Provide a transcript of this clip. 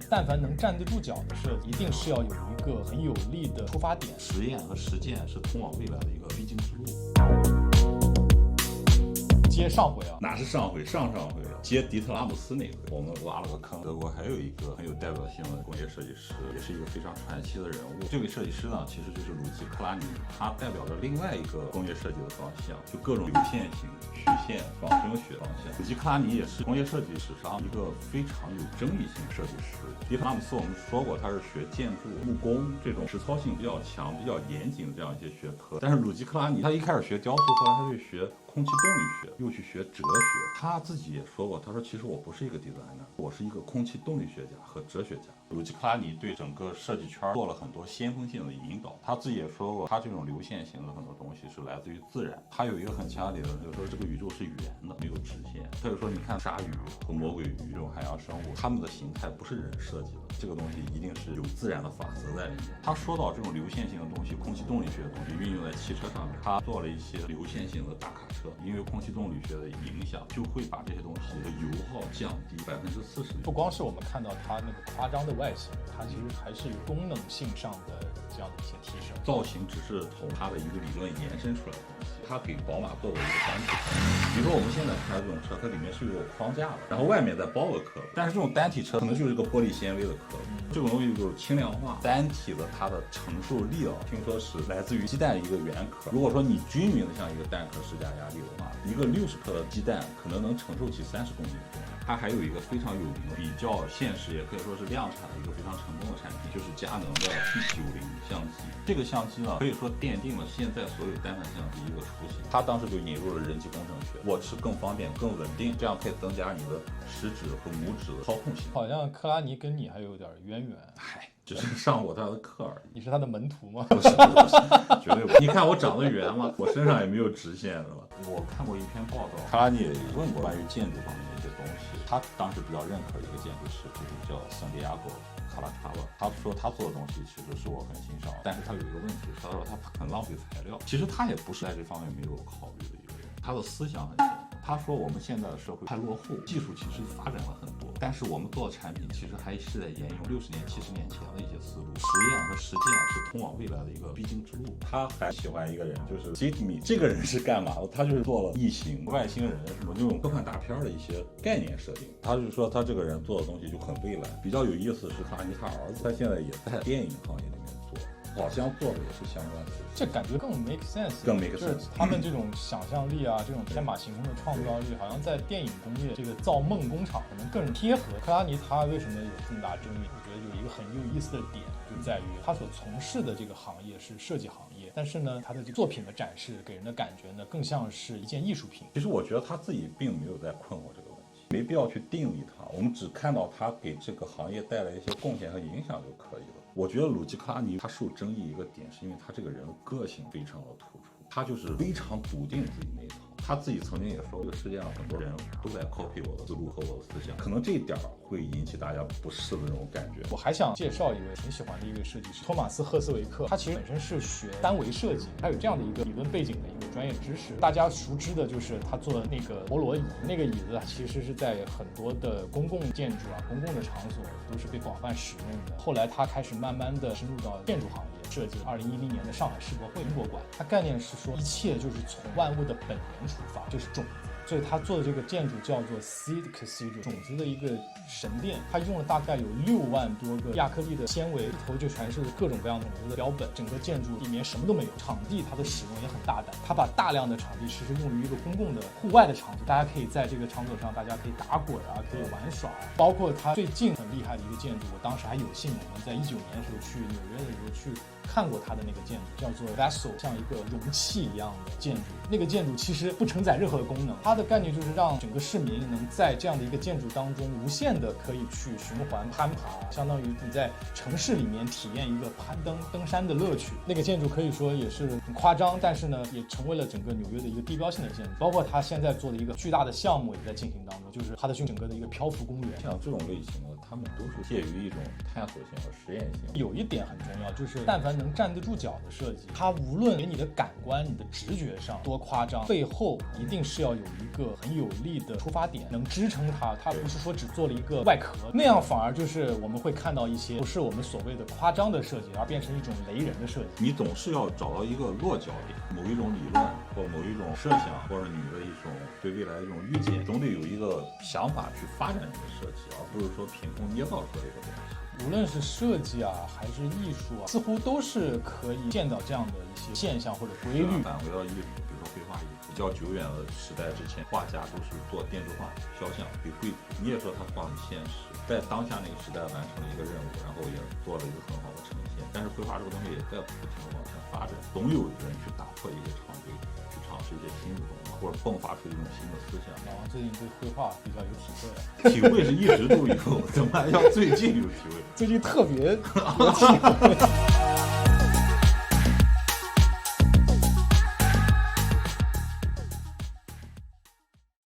但凡能站得住脚的设计，一定是要有一个很有力的出发点。实验和实践是通往未来的一个必经之路。接上回啊，哪是上回？上回了。接迪特拉姆斯那回，我们挖了个坑。德国还有一个很有代表性的工业设计师，也是一个非常传奇的人物。这位设计师呢，其实就是鲁吉·克拉尼，他代表着另外一个工业设计的方向，就各种流线型、曲线、仿生学方向。鲁吉·克拉尼也是工业设计史上一个非常有争议性的设计师。迪特拉姆斯我们说过，他是学建筑、木工这种实操性比较强、比较严谨的这样一些学科。但是鲁吉·克拉尼他一开始学雕塑，后来他就学空气动力学，又去学哲学。他自己也说过，他说其实我不是一个 designer， 我是一个空气动力学家和哲学家。鲁吉·克拉尼对整个设计圈做了很多先锋性的引导。他自己也说过，他这种流线型的很多东西是来自于自然。他有一个很强的理论，就是说这个宇宙是圆的，没有直线。他就说，你看鲨鱼和魔鬼鱼这种海洋生物，它们的形态不是人设计的，这个东西一定是有自然的法则在里面。他说到这种流线型的东西，空气动力学的东西运用在汽车上面，他做了一些流线型的大卡车，因为空气动力学的影响，就会把这些东西的油耗降低40%。不光是我们看到它那个夸张的外形，它其实还是有功能性上的这样的一些提升。造型只是从它的一个理论延伸出来的东西。它给宝马做了一个单体车，比如说我们现在开的这种车，它里面是有框架的，然后外面再包个壳，但是这种单体车可能就是一个玻璃纤维的壳，这种东西就是轻量化。单体的它的承受力听说是来自于鸡蛋一个原壳。如果说你均匀的像一个蛋壳施加压力的话，一个60克的鸡蛋可能能承受起30公斤的重量。它还有一个非常有名的、比较现实，也可以说是量产的一个非常成功的产品，就是佳能的 P90相机。这个相机呢，可以说奠定了现在所有单反相机一个雏形。它当时就引入了人机工程学，握持更方便、更稳定，这样可以增加你的食指和拇指的操控性。好像克拉尼跟你还有点渊源。嗨，只是上过他的课而已。你是他的门徒吗？不是，绝对不是。你看我长得圆吗？我身上也没有直线，是吧？我看过一篇报道，克拉尼也问过关于建筑方面的一些东西。他当时比较认可一个建筑师，就是叫圣地亚哥卡拉查瓦。他说他做的东西其实是我很欣赏，但是他有一个问题，他说他很浪费材料。其实他也不是在这方面没有考虑的一个人，他的思想很前。他说我们现在的社会太落后，技术其实发展了很多，但是我们做的产品其实还是在沿用60年、70年前的一些思路。实验和实践是通往未来的一个必经之路。他还喜欢一个人，就是 Sidney。这个人是干嘛的？他就是做了异形、外星人什么那种科幻大片的一些概念设定。他就说他这个人做的东西就很未来。比较有意思是克拉尼他儿子，他现在也在电影行业里面做。好像做的也是相关的，这感觉更 make sense， 更 make sense。就是他们这种想象力啊，这种天马行空的创造力，好像在电影工业这个造梦工厂可能更贴合。克拉尼他为什么有这么大争议？我觉得有一个很有意思的点，就在于他所从事的这个行业是设计行业，但是呢，他的这个作品的展示给人的感觉呢，更像是一件艺术品。其实我觉得他自己并没有在困惑这个问题，没必要去定义他，我们只看到他给这个行业带来一些贡献和影响就可以了。我觉得鲁吉·克拉尼他受争议一个点，是因为他这个人的个性非常的突出，他就是非常笃定自己那一套。他自己曾经也说，这个世界上很多人都在 copy 我的思路和我的思想，可能这一点会引起大家不适的那种感觉。我还想介绍一位很喜欢的一位设计师托马斯·赫斯维克，他其实本身是学单维设计，他有这样的一个理论背景的一个专业知识。大家熟知的就是他做的那个陀螺椅，那个椅子其实是在很多的公共建筑啊、公共的场所都是被广泛使用的。后来他开始慢慢的深入到建筑行业，设计2010年的上海世博会英国馆。他概念是说，一切就是从万物的本源出发，就是种子。所以他做的这个建筑叫做 Seed Cathedral， 种子的一个神殿。他用了大概有6万多个亚克力的纤维，里头就全是各种各样种子的标本。整个建筑里面什么都没有。场地它的使用也很大胆，他把大量的场地其实用于一个公共的户外的场地，大家可以在这个场所上，大家可以打滚啊，可以玩耍。包括他最近很厉害的一个建筑，我当时还有幸我们在19年的时候去纽约的时候去看过他的那个建筑，叫做 Vessel， 像一个容器一样的建筑。那个建筑其实不承载任何的功能，它的概念就是让整个市民能在这样的一个建筑当中无限的可以去循环攀爬，相当于你在城市里面体验一个登山的乐趣。那个建筑可以说也是很夸张，但是呢也成为了整个纽约的一个地标性的建筑。包括他现在做的一个巨大的项目也在进行当中，就是他的整个的一个漂浮公园。像这种类型的，他们都是介于一种探索性和实验性。有一点很重要，就是但凡能站得住脚的设计，它无论给你的感官、你的直觉上多夸张，背后一定是要有一一个很有力的出发点，能支撑它。它不是说只做了一个外壳，那样反而就是我们会看到一些不是我们所谓的夸张的设计，而变成一种雷人的设计。你总是要找到一个落脚点，某一种理论或某一种设想，或者你的一种对未来的一种预见，总得有一个想法去发展这个设计，而不是说凭空捏造出来一个东西。无论是设计啊，还是艺术啊，似乎都是可以见到这样的一些现象或者规律。返回到艺术，比如说绘画艺术，比较久远的时代之前，画家都是做电子画、肖像给绘图。你也说他画很现实，在当下那个时代完成了一个任务，然后也做了一个很好的呈现。但是绘画这个东西也在不停的往前发展，总有人去打破一个常规，去尝试一些新的东西，或者迸发出一种新的思想。老王最近对绘画比较有体会了，体会是一直都有，怎么还要最近有体会？最近特别有体会。